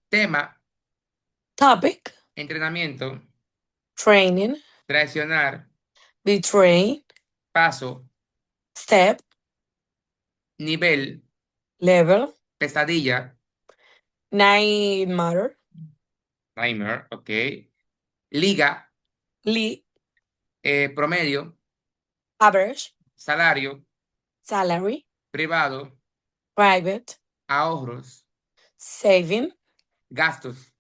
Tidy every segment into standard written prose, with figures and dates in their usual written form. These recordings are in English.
Tema, Topic, entrenamiento, training, traicionar, betray, paso, step, nivel, level, pesadilla, night matter, timer, ok, liga, lead, promedio, average, salario, salary, privado, private, ahorros, saving, gastos,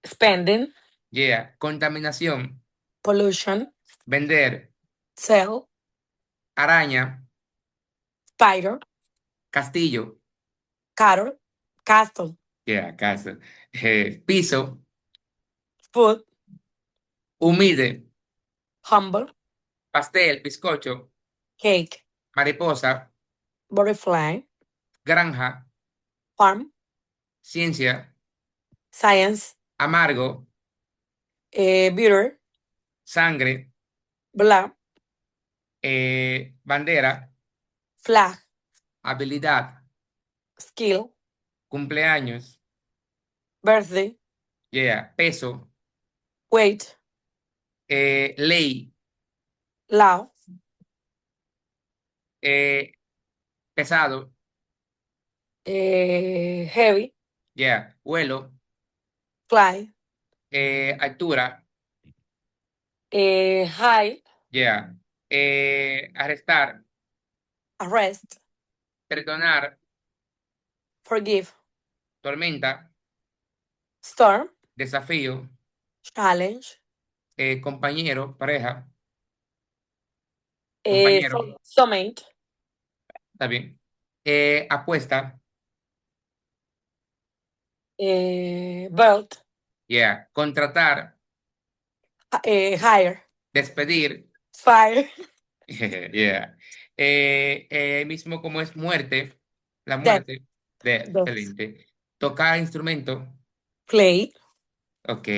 spending, yeah, contaminación, pollution, vender, sell, araña, spider, castillo, cattle, castle, yeah, casa, piso, food, humilde, humble, pastel, bizcocho, cake, mariposa, butterfly, granja, farm, ciencia, science, amargo, bitter, sangre, blood, bandera, flag, habilidad, skill, cumpleaños, birthday, yeah, peso, weight, ley, law, eh, pesado, heavy, yeah, vuelo, fly, altura, high, yeah, arrestar, arrest, perdonar, forgive, tormenta, storm, desafío, challenge, compañero, pareja, compañero, summate, está bien, apuesta, belt, yeah, contratar, hire, despedir, fire, yeah, mismo como es muerte, la death, muerte, death, excelente, tocar instrumento, play, ok,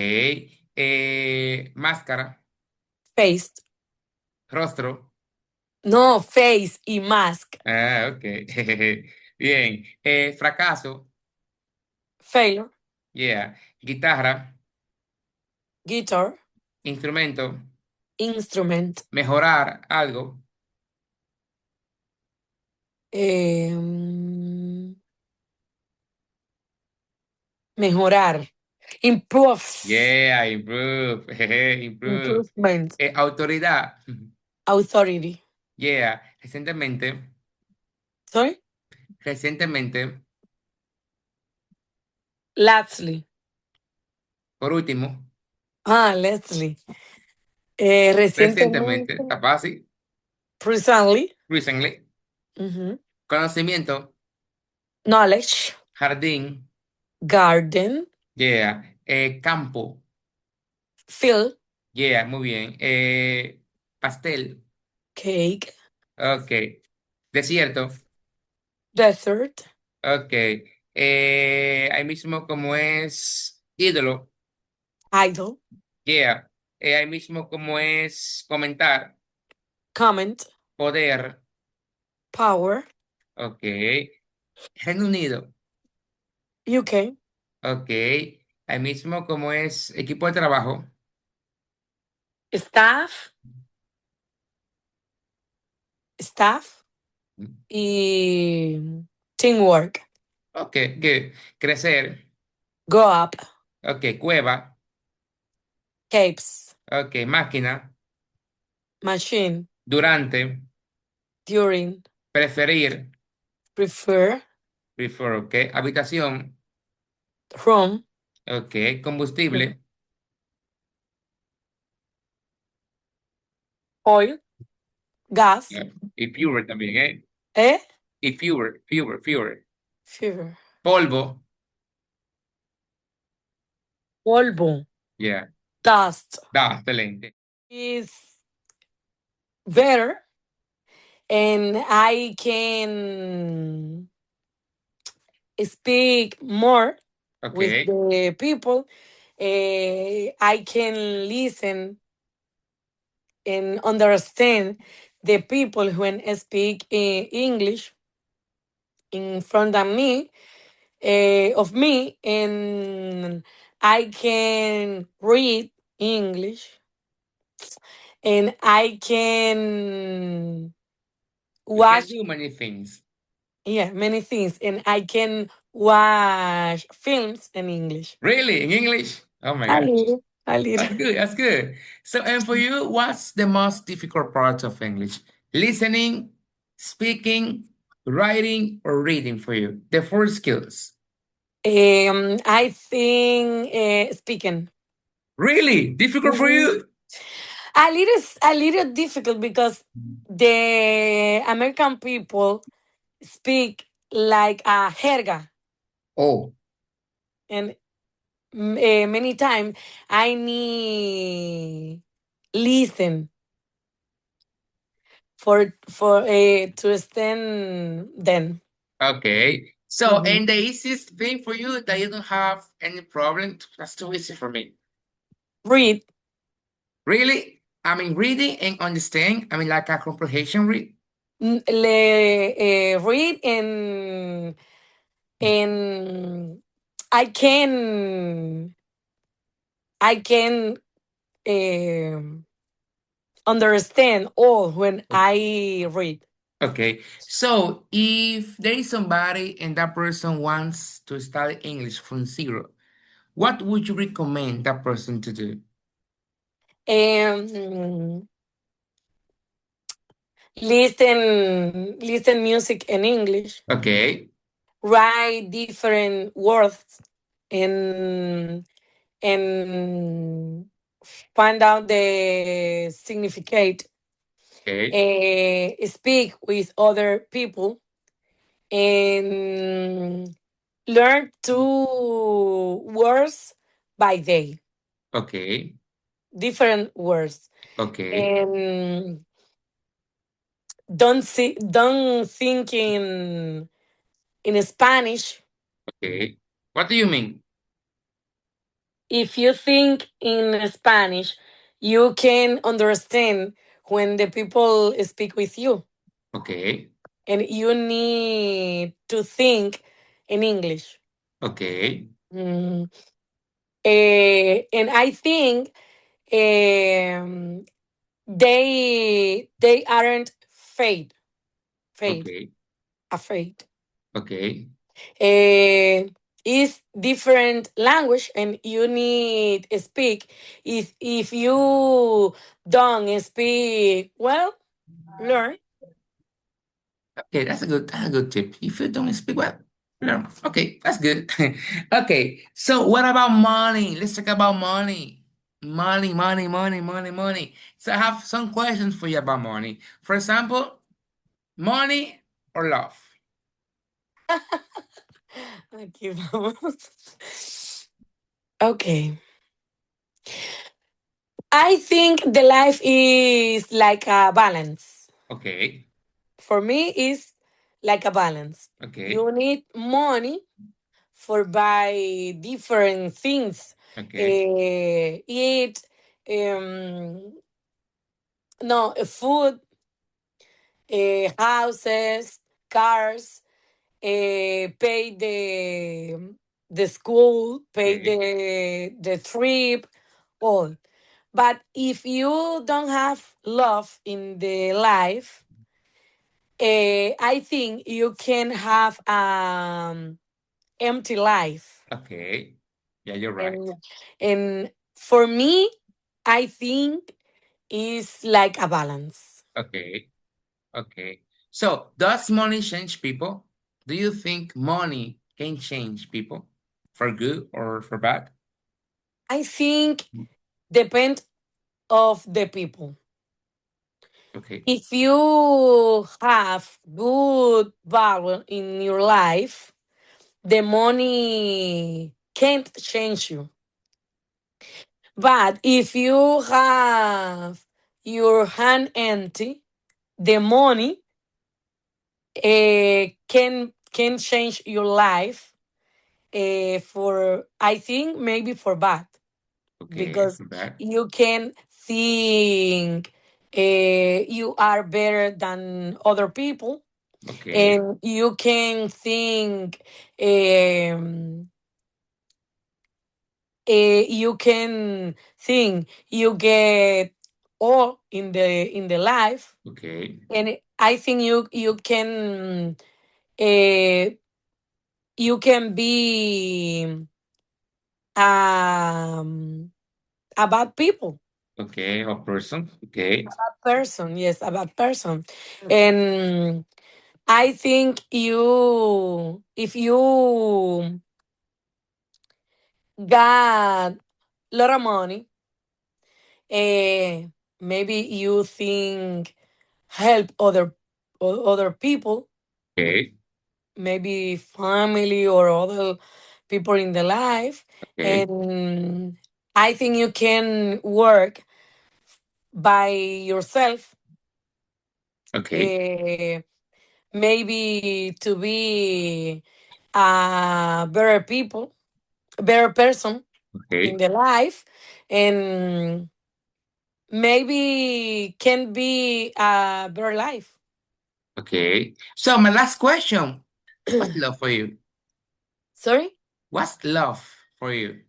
máscara, face, rostro, no, face y mask, ah, ok, bien, fracaso, failure, yeah, guitarra, guitar, instrumento, instrument, mejorar algo, em, mejorar, improve, yeah, improve, improve, improvement, autoridad, authority, yeah, recientemente, sorry, recientemente, lastly, por último, Leslie, recientemente, recientemente, está fácil, recently, recently, ujú, conocimiento, knowledge, jardín, garden, yeah, campo, field, yeah, muy bien, pastel, cake, ok, desierto, desert, ok, ahí mismo como es ídolo, idle, yeah, ahí mismo como es comentar, comment, poder, power, ok, Reino Unido, UK, ok, ahí mismo como es equipo de trabajo, staff, staff y teamwork, ok, crecer, go up, ok, cueva, capes, ok, máquina, machine, durante, during, preferir, prefer, prefer, ok, habitación, room, ok, combustible, oil, gas, y fewer también, eh, y fewer, fever, polvo, polvo, yeah, dust da, excelente, is better and I can speak more ok, with the people. I can listen and understand the people when speak English in front of me, and I can read English, and I can You can watch, do many things. yeah, many things, and I can watch films in English. Really? In English? Oh my A gosh. little, a That's little. good. That's good. So, and for you, what's the most difficult part of English? Listening, speaking, writing, or reading for you? The four skills. I think speaking. Really? Difficult for Mhm. you? A little difficult because the American people speak like a jerga, Oh, and many times I need listen for to understand them. okay. So, Mhm. and the easiest thing for you that you don't have any problem, that's too easy for me. Read, Really? I mean, reading and understanding, I mean, like a comprehension read. read, and I can um understand all when I read. Okay. So, if there is somebody and that person wants to study English from zero, what would you recommend that person to do? And listen music in English, Okay. write different words, and and find out the significate, Okay. speak with other people, and learn two words by day, Okay. different words, Okay. and don't think in Spanish. Okay. What do you mean? If you think in Spanish, you can understand when the people speak with you, Okay. and you need to think in English. Okay. Mm. And I think um, they aren't Okay. afraid. Okay. Is different language, and you need speak. If you don't speak well, learn. Okay, that's a good tip. If you don't speak well, learn. Okay, that's good. Okay, so what about money? Let's talk about money. Money, money, money, money, money. So I have some questions for you about money. For example, money or love? Aquí vamos. Okay, I think the life is like a balance. Okay, For me, is like a balance. okay, You need money for buy different things, okay, eat, um, no, food, houses, cars, pay the school, pay okay, the trip, all. But if you don't have love in the life, I think you can have empty life. okay. Yeah, you're right. And for me, I think is like a balance. Okay, okay. So does money change people? Do you think money can change people for good or for bad? I think depend of the people. Okay, If you have good value in your life, the money can't change you. But if you have your hand empty, the money can change your life, for, I think, maybe for bad, okay, because for bad. you can think you are better than other people, Okay. and you can think, um, you can think you get all in the life, Okay. and I think uh, you can be um a bad people, Okay. A person. Okay. person, yes, a bad person. And I think you, if you got a lot of money, uh, maybe you think help other people, Okay. maybe family or other people in the life, Okay. and I think you can work by yourself, Okay. uh, maybe to be a better people, better person in Okay. the life, and maybe can be a better life. Okay. So my last question. What's love for you? Sorry. What's love for you?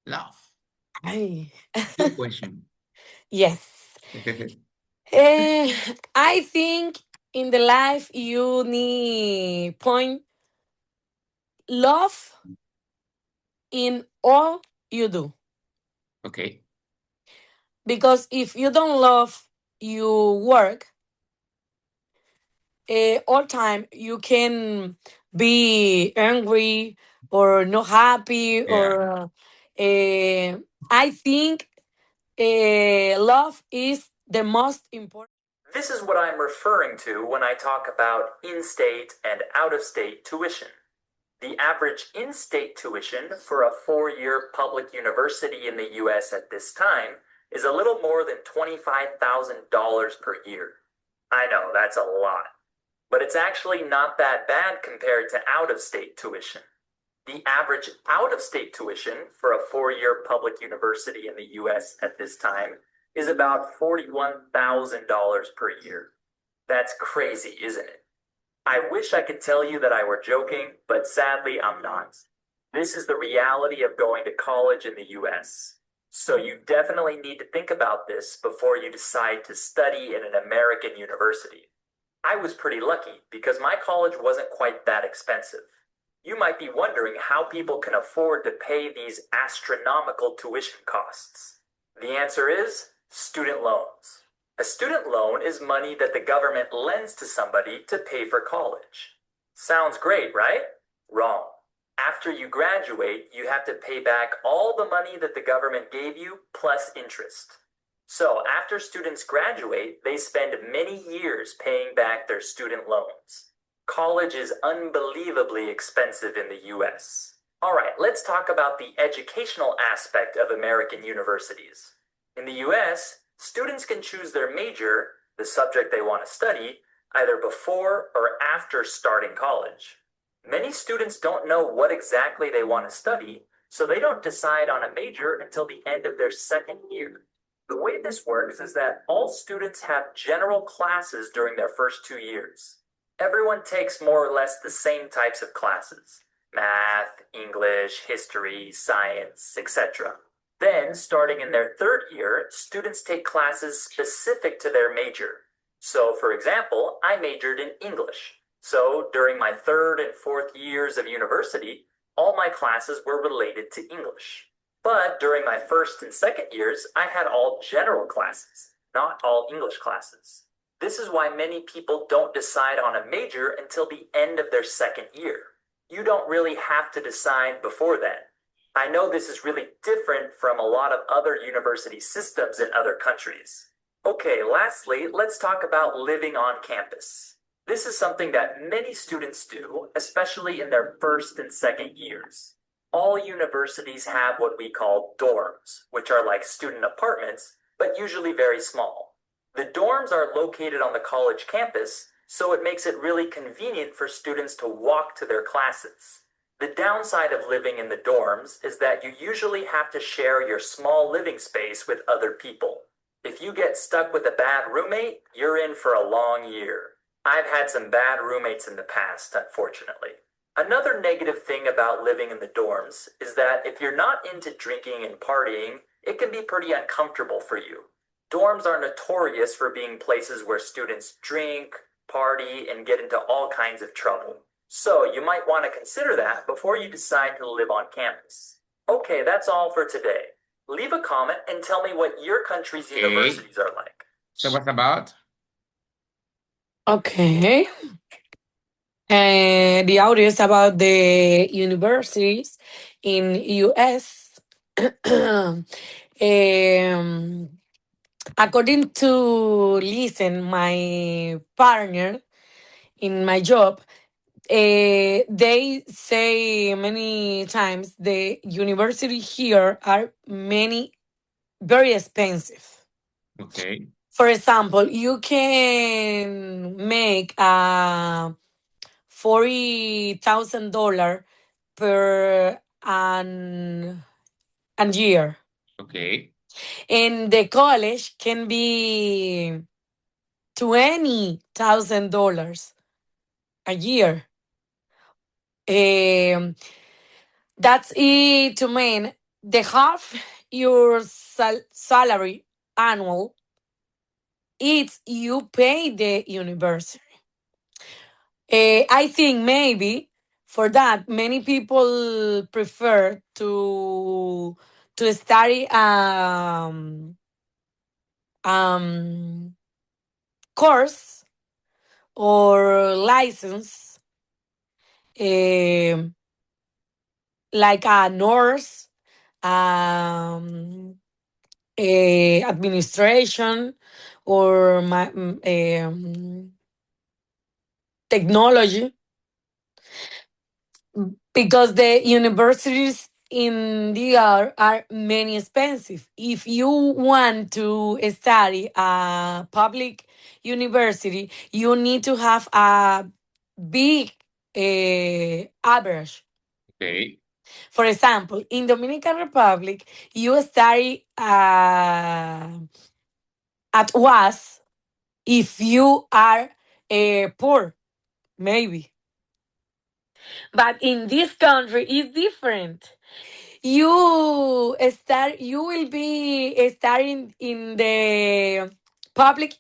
Love. Ay. Good question. Yes. Eh, I think in the life you need point love in all you do, Okay. because if you don't love you work, all time you can be angry or not happy, Yeah. or I think love is the most important. This is what I'm referring to when I talk about in state and out of state tuition. The average in state tuition for a 4-year public university in the US at this time is a little more than $25,000 per year. I know, that's a lot. But it's actually not that bad compared to out of state tuition. The average out of state tuition for a 4-year public university in the US at this time is about $41,000 per year. That's crazy, isn't it? I wish I could tell you that I were joking, but sadly I'm not. This is the reality of going to college in the US. So you definitely need to think about this before you decide to study in an American university. I was pretty lucky because my college wasn't quite that expensive. You might be wondering how people can afford to pay these astronomical tuition costs. The answer is student loans. A student loan is money that the government lends to somebody to pay for college. Sounds great, right? Wrong. After you graduate, you have to pay back all the money that the government gave you plus interest. So after students graduate, they spend many years paying back their student loans. College is unbelievably expensive in the US. All right, let's talk about the educational aspect of American universities. In the US, students can choose their major, the subject they want to study, either before or after starting college. Many students don't know what exactly they want to study, so they don't decide on a major until the end of their second year. The way this works is that all students have general classes during their first 2 years. Everyone takes more or less the same types of classes: math, English, history, science, etc. Then, starting in their third year, students take classes specific to their major. So, for example, I majored in English. So, during my third and fourth years of university, all my classes were related to English. But during my first and second years, I had all general classes, not all English classes. This is why many people don't decide on a major until the end of their second year. You don't really have to decide before then. I know this is really different from a lot of other university systems in other countries. Okay, lastly, let's talk about living on campus. This is something that many students do, especially in their first and second years. All universities have what we call dorms, which are like student apartments, but usually very small. The dorms are located on the college campus, so it makes it really convenient for students to walk to their classes. The downside of living in the dorms is that you usually have to share your small living space with other people. If you get stuck with a bad roommate, you're in for a long year. I've had some bad roommates in the past, unfortunately. Another negative thing about living in the dorms is that if you're not into drinking and partying, it can be pretty uncomfortable for you. Dorms are notorious for being places where students drink, party, and get into all kinds of trouble. So you might want to consider that before you decide to live on campus. Okay, that's all for today. Leave a comment and tell me what your country's Okay. universities are like. So what's about? Okay. And the audio is about the universities in US. um, According to Listen, my partner in my job, they say many times the university here are many very expensive. Okay. For example, you can make a $40,000 per an year. Okay. And the college can be $20,000 a year. Um, that's it to mean the half your salary annual, it's you pay the university. I think maybe for that many people prefer to study um course or license, um like a nurse, um administration, or technology, because the universities in the are many expensive. If you want to study a public university, you need to have a big average. Okay. For example, in Dominican Republic, you study at was if you are poor, maybe. But in this country, it's different. You will be studying in the public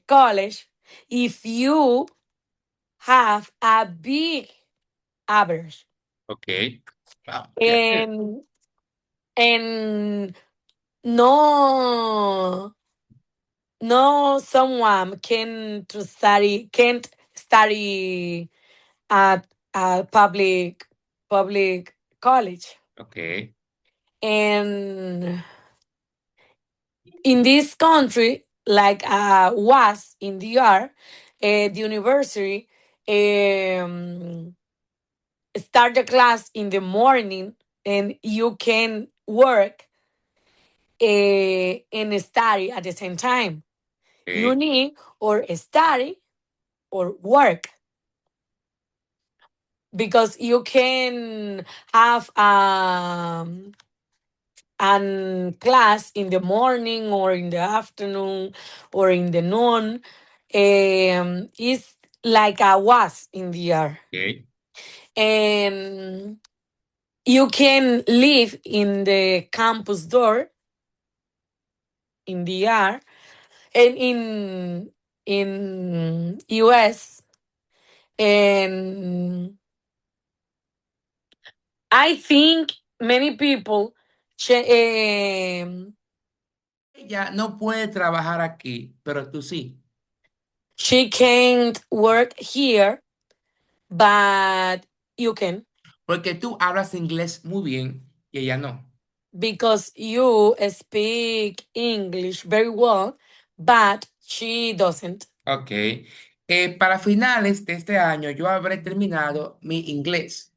college if you have a big average. Okay. Wow. Okay. Good. And and no, no someone can't study at a public college. Okay. And in this country, like was in DR, the university um, start the class in the morning, and you can work and study at the same time. You Okay. need or study or work, because you can have an class in the morning or in the afternoon or in the noon. It's like a was in the year. Okay. And you can live in the campus door in the year. And in US, and I think many people Ella no puede trabajar aquí, pero tú sí. she can't work here, but you can, Porque tú hablas inglés muy bien y ella no. because you speak English very well, but she doesn't. Ok. Para finales de este año yo habré terminado mi inglés.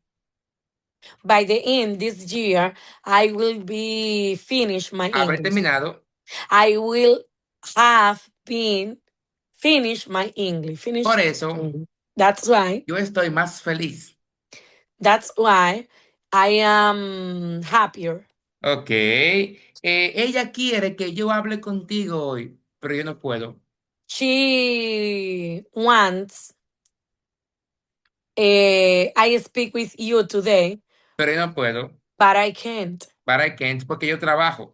By the end this year, I will be finished my Habré English. terminado. I will have been finished my English. Por Finished. eso That's why. yo estoy más feliz. That's why I am happier. Ok. Ella quiere que yo hable contigo hoy, pero yo no puedo. she wants I speak with you today, pero yo no puedo, but I can't. but I can't, porque yo trabajo.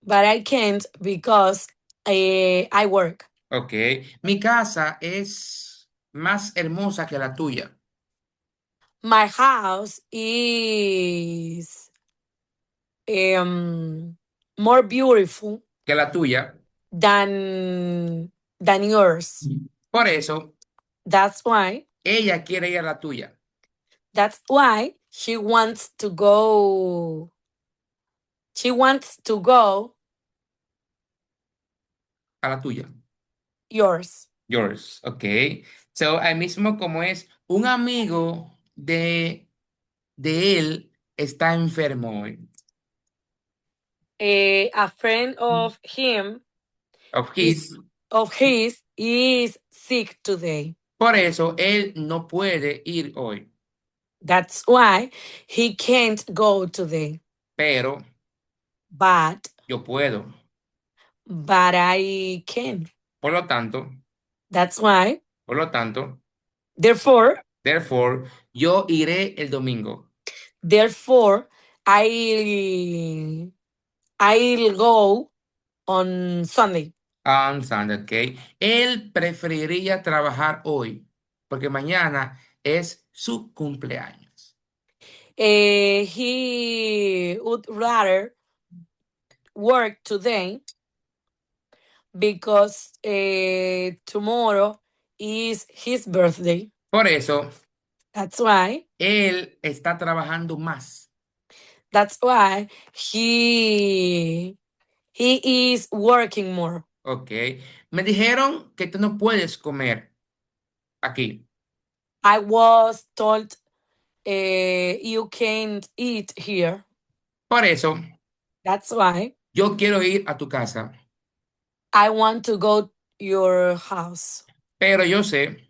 But I can't because I work. Ok, mi casa es más hermosa que la tuya, My house is more beautiful que la tuya. than yours. Por eso, That's why ella quiere ir a la tuya, that's why she wants to go. She wants to go a la tuya. yours. Yours, ok. So, ahí mismo como es un amigo de él está enfermo hoy. A friend of him Of is his. of his is sick today. Por eso, él no puede ir hoy. That's why he can't go today. Pero But yo puedo. I can. Por lo tanto, That's why. por lo tanto, Therefore, therefore, yo iré el domingo. therefore, I I'll go on Sunday. On Sunday, ok. Él preferiría trabajar hoy, porque mañana es su cumpleaños. He would rather work today because tomorrow is his birthday. Por eso, That's why. él está trabajando más. That's why he is working more. Ok. Me dijeron que tú no puedes comer aquí. I was told you can't eat here. Por eso, That's why yo quiero ir a tu casa. I want to go your house. Pero yo sé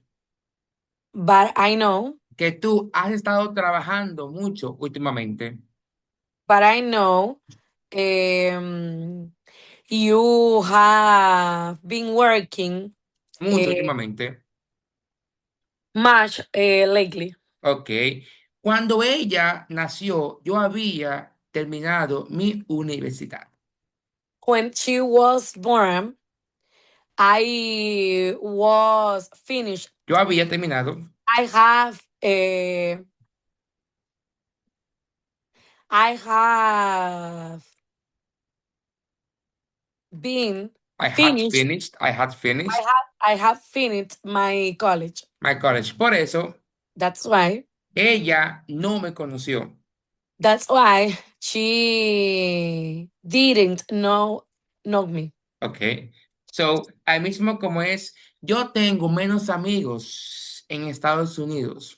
But I know, que tú has estado trabajando mucho últimamente. but I know um, you have been working Mucho últimamente. much lately. Ok. Cuando ella nació, yo había terminado mi universidad. When she was born, I was finished. Yo había terminado. I have I have been I had finished. finished. I had finished I have finished my college. my college. Por eso, That's why. ella no me conoció. That's why she didn't know me. Ok. So, ahí mismo como es, yo tengo menos amigos en Estados Unidos.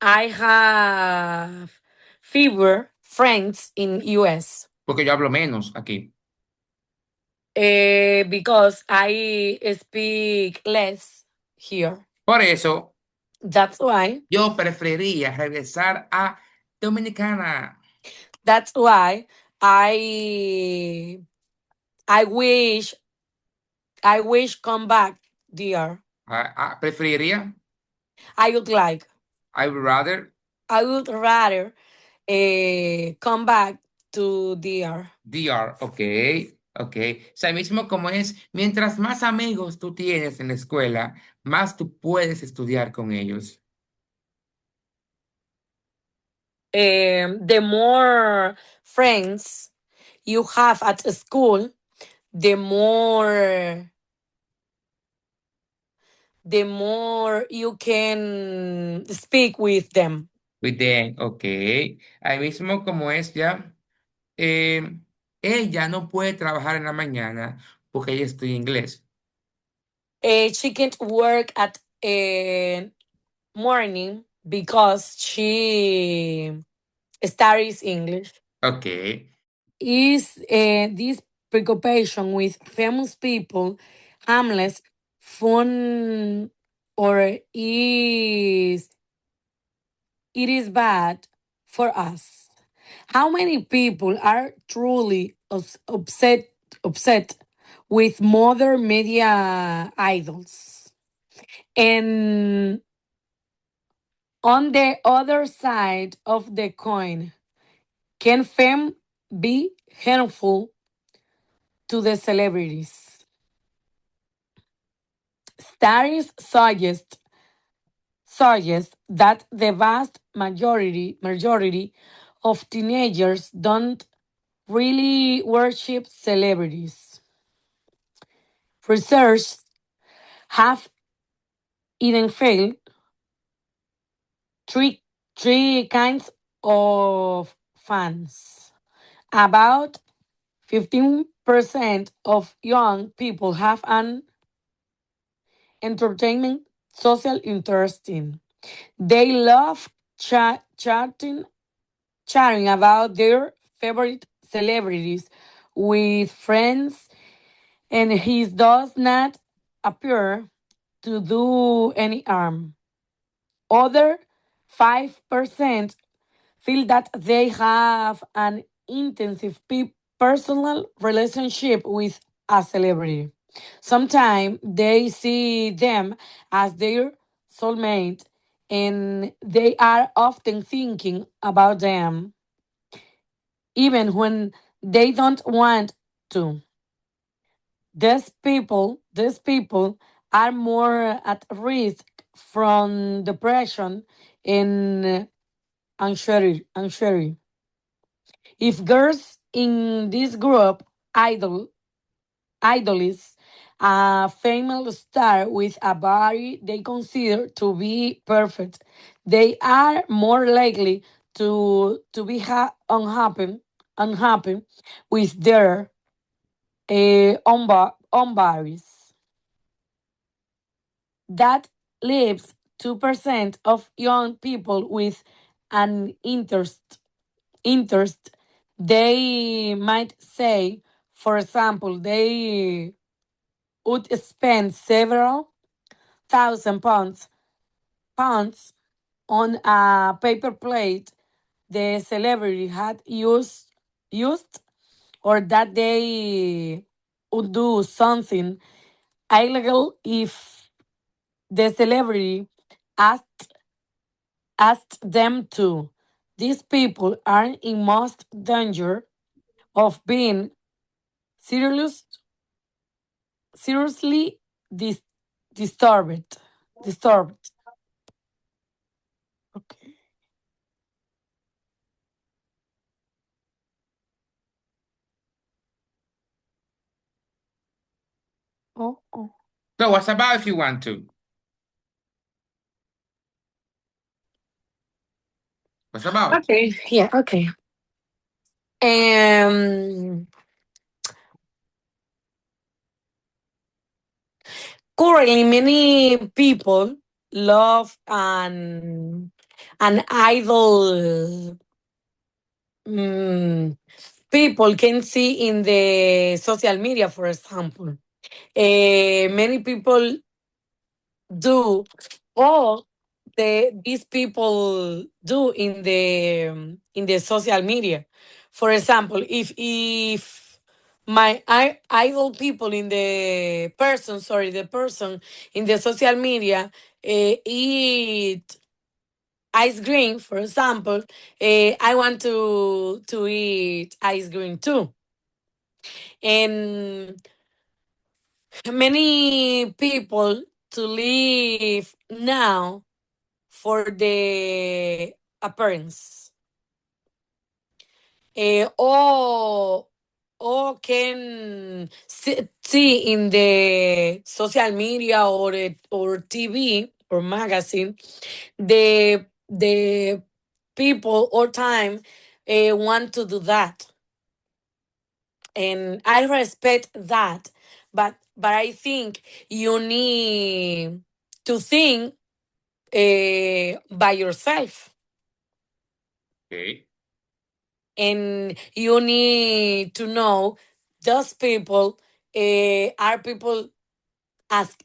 I have fewer friends in US Porque yo hablo menos aquí. because I speak less here. Por eso, That's why. yo preferiría regresar a Dominicana. That's why I I wish come back, dear. Preferiría, I would like. I would rather, I would rather come back to dear. DR, ok, ok. O sea, mismo como es, mientras más amigos tú tienes en la escuela, más tú puedes estudiar con ellos. The more friends you have at school, the more you can speak with them. With them, ok. Ahí mismo como es ya, eh, ella no puede trabajar en la mañana porque ella estudia inglés. She can't work at morning because she studies English. Ok, Is this preoccupation with famous people harmless, fun, or is it is bad for us? How many people are truly upset with modern media idols. And on the other side of the coin, can fame be harmful to the celebrities? Studies suggest that the vast majority of teenagers don't really worship celebrities. Research have even failed three three kinds of fans. About 15% of young people have an entertainment social interest in. They love chatting about their favorite celebrities with friends, and he does not appear to do any harm. Other 5% feel that they have an intensive personal relationship with a celebrity. Sometimes they see them as their soulmate, and they are often thinking about them even when they don't want to. These people are more at risk from depression and anxiety. If girls in this group idolize a female star with a body they consider to be perfect, they are more likely to be unhappy with their own bodies. That leaves 2% of young people with an interest. They might say, for example, they would spend several thousand pounds on a paper plate the celebrity had used, or that they would do something illegal if the celebrity asked asked them to. These people are in most danger of being serious, seriously dis- disturbed. Disturbed. Okay. Oh, oh. So what's about if you want to? What's about? Okay. Yeah. Okay. Um. Currently, many people love an idol. People can see in the social media, for example. Many people do all these people do in the social media. For example, if my idol people in the person, sorry, the person in the social media eat ice cream, for example, I want to eat ice cream too. And many people to live now for the appearance. Or can see in the social media or TV or magazine the people all time want to do that, and I respect that, but I think you need to think by yourself, Okay. and you need to know those people are people as